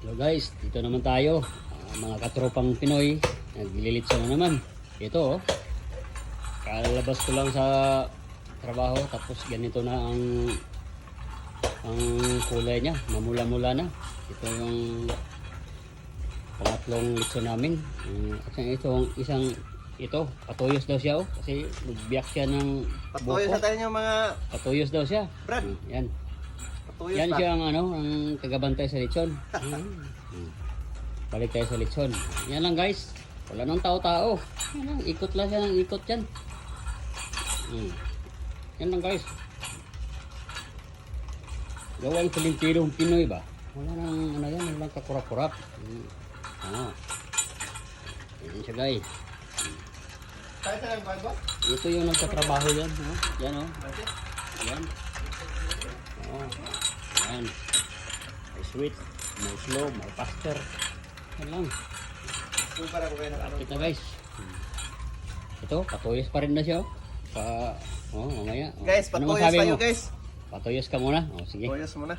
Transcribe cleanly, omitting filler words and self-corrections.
Hello guys, dito naman tayo. Mga katropang Pinoy, naglilitsa na naman. Ito oh. Kalabas ko lang sa trabaho tapos ganito na ang kulay niya, mamula-mula na. Ito yung pangatlong litso namin. At itong isang ito, patuyos daw siya oh. Kasi nagbiyak siya ng Patuyos buko. sa tayo yung mga Patuyos daw siya. Brad. Yan. patuyos Yan pa. siya ang ang tagabantay sa lechon. Balik tayo sa lechon. Yan lang guys. Wala nang tao-tao. Yan lang, ikot lang siya ng ikot yan. Yan lang guys. Gawang Pilipinong Pinoy ba? Wala nang ano yan, walang kakurap-kurap. Yan siya guys. Tayo sa lang ba? Ito yung nagtatrabaho yan. Yan oh. Yan. Oh. Yan. May sweet, may slow, may faster. Yan lang. Kung para ko kayo na Kapit na guys. Ito, patuyos pa rin na siya. Mamaya. Guys, Ano patuyos masabi tayo mo? guys. Patuyos ka muna. Sige. Patuyos muna.